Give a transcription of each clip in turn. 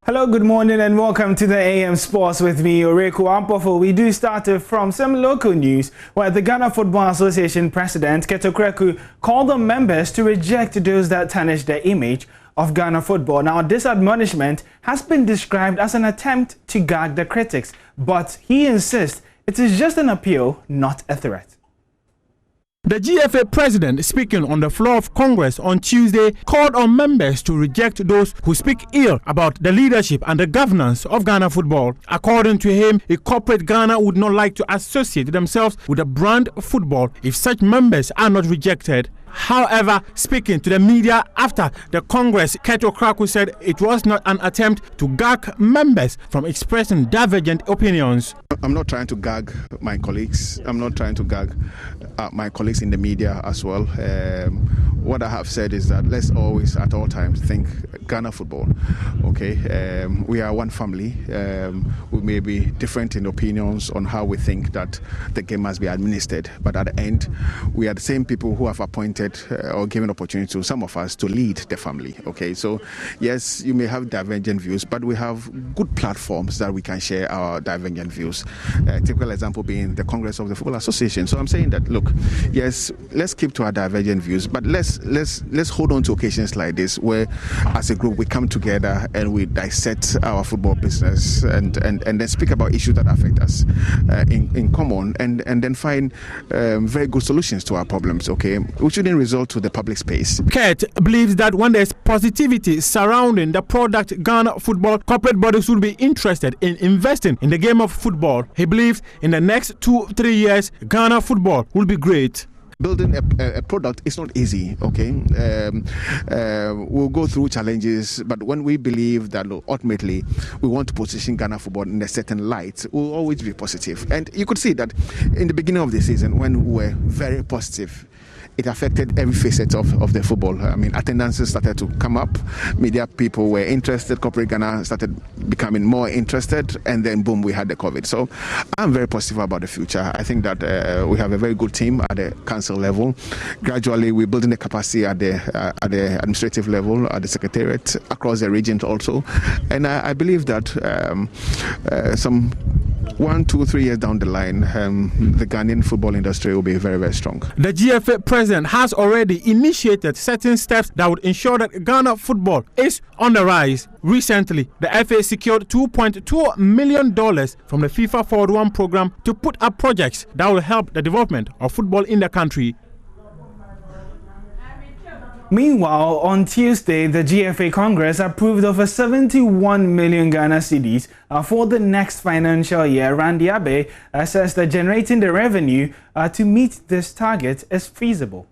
Hello, good morning and welcome to the AM Sports with me, Oreku Ampofo. We do start from some local news where the Ghana Football Association President Keto Kreku called on members to reject those that tarnish the image of Ghana football. Now, this admonishment has been described as an attempt to gag the critics, but he insists it is just an appeal, not a threat. The GFA president, speaking on the floor of Congress on Tuesday, called on members to reject those who speak ill about the leadership and the governance of Ghana football. According to him, a corporate Ghana would not like to associate themselves with the brand football if such members are not rejected. However, speaking to the media after the Congress, Keto Kreku said it was not an attempt to gag members from expressing divergent opinions. I'm not trying to gag my colleagues. I'm not trying to gag my colleagues in the media as well. What I have said is that let's always, at all times, think Ghana football. Okay, we are one family. We may be different in opinions on how we think that the game must be administered, but at the end, we are the same people who have appointed or given opportunity to some of us to lead the family. Okay, so yes, you may have divergent views, but we have good platforms that we can share our divergent views. Typical example being the Congress of the Football Association. So I'm saying that, look, yes, let's keep to our divergent views, but let's hold on to occasions like this where, as a group, we come together and we dissect our football business and then speak about issues that affect us in common and then find very good solutions to our problems. Okay, we shouldn't resort to the public space. Kurt believes that when there's positivity surrounding the product Ghana football, corporate bodies will be interested in investing in the game of football. He believes in the next 2-3 years, Ghana football will be great. Building a product is not easy, okay? We'll go through challenges, but when we believe that ultimately we want to position Ghana football in a certain light, we'll always be positive. And you could see that in the beginning of the season, when we were very positive, it affected every facet of the football. I mean, attendances started to come up, media people were interested, corporate Ghana started becoming more interested, and then boom, we had the COVID. So I'm very positive about the future. I think that we have a very good team at the council level. Gradually, we're building the capacity at the administrative level, at the secretariat, across the region also. And I believe that some 1, 2, 3 years down the line, the Ghanaian football industry will be very, very strong. The GFA president has already initiated certain steps that would ensure that Ghana football is on the rise. Recently, the FA secured $2.2 million from the FIFA Forward 1 program to put up projects that will help the development of football in the country. Meanwhile, on Tuesday, the GFA Congress approved of a 71 million Ghana cedis for the next financial year. Randy Abe says that generating the revenue to meet this target is feasible.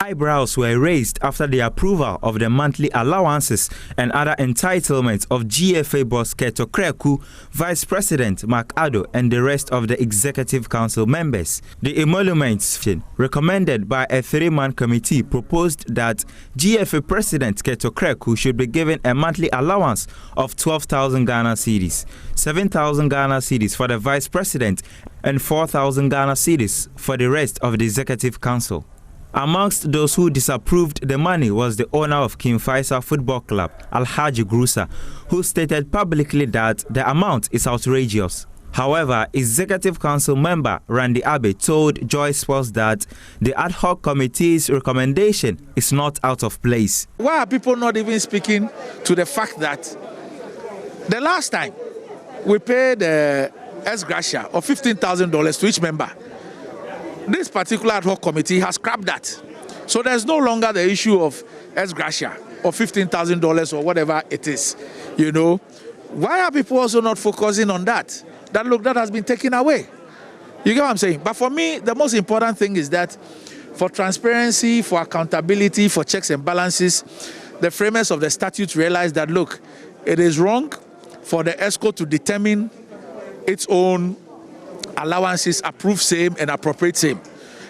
Eyebrows were raised after the approval of the monthly allowances and other entitlements of GFA boss Keto Kreku, Vice President Mark Addo, and the rest of the Executive Council members. The emoluments recommended by a 3-man committee proposed that GFA President Keto Kreku should be given a monthly allowance of 12,000 Ghana cedis, 7,000 Ghana cedis for the Vice President, and 4,000 Ghana cedis for the rest of the Executive Council. Amongst those who disapproved the money was the owner of King Faisal Football Club, Alhaji Grusa, who stated publicly that the amount is outrageous. However, Executive Council member Randy Abe told Joy Sports that the ad hoc committee's recommendation is not out of place. Why are people not even speaking to the fact that the last time we paid ex gratia of $15,000 to each member, this particular ad hoc committee has scrapped that. So there's no longer the issue of ex gratia or $15,000 or whatever it is. You know, why are people also not focusing on that? That look, that has been taken away. You get what I'm saying? But for me, the most important thing is that for transparency, for accountability, for checks and balances, the framers of the statute realize that, look, it is wrong for the ESCO to determine its own allowances, approve same and appropriate same.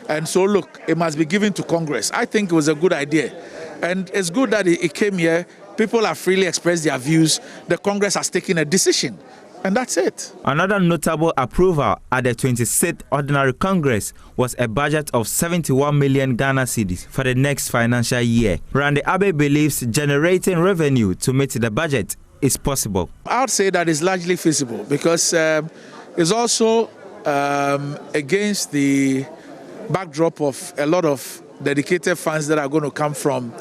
And so, look, it must be given to Congress. I think it was a good idea. And it's good that it came here. People have freely expressed their views. The Congress has taken a decision And that's it. Another notable approval at the 26th Ordinary Congress was a budget of 71 million Ghana cedis for the next financial year. Randy Abe believes generating revenue to meet the budget is possible. I would say that is largely feasible because it's also against the backdrop of a lot of dedicated funds that are going to come from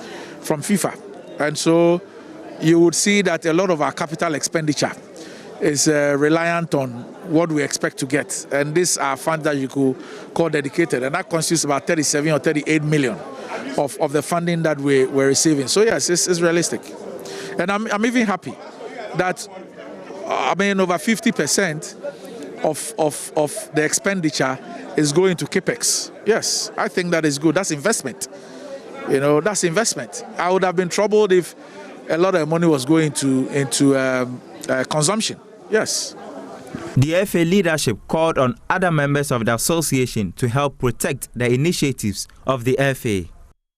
FIFA. And so you would see that a lot of our capital expenditure is reliant on what we expect to get. And these are funds that you could call dedicated. And that constitutes about 37 or 38 million of the funding that we're receiving. So yes, it's realistic. And I'm even happy that, over 50% of the expenditure is going to CAPEX. Yes, I think that is good. That's investment. That's investment. I would have been troubled if a lot of money was going into consumption. Yes. The FA leadership called on other members of the association to help protect the initiatives of the FA.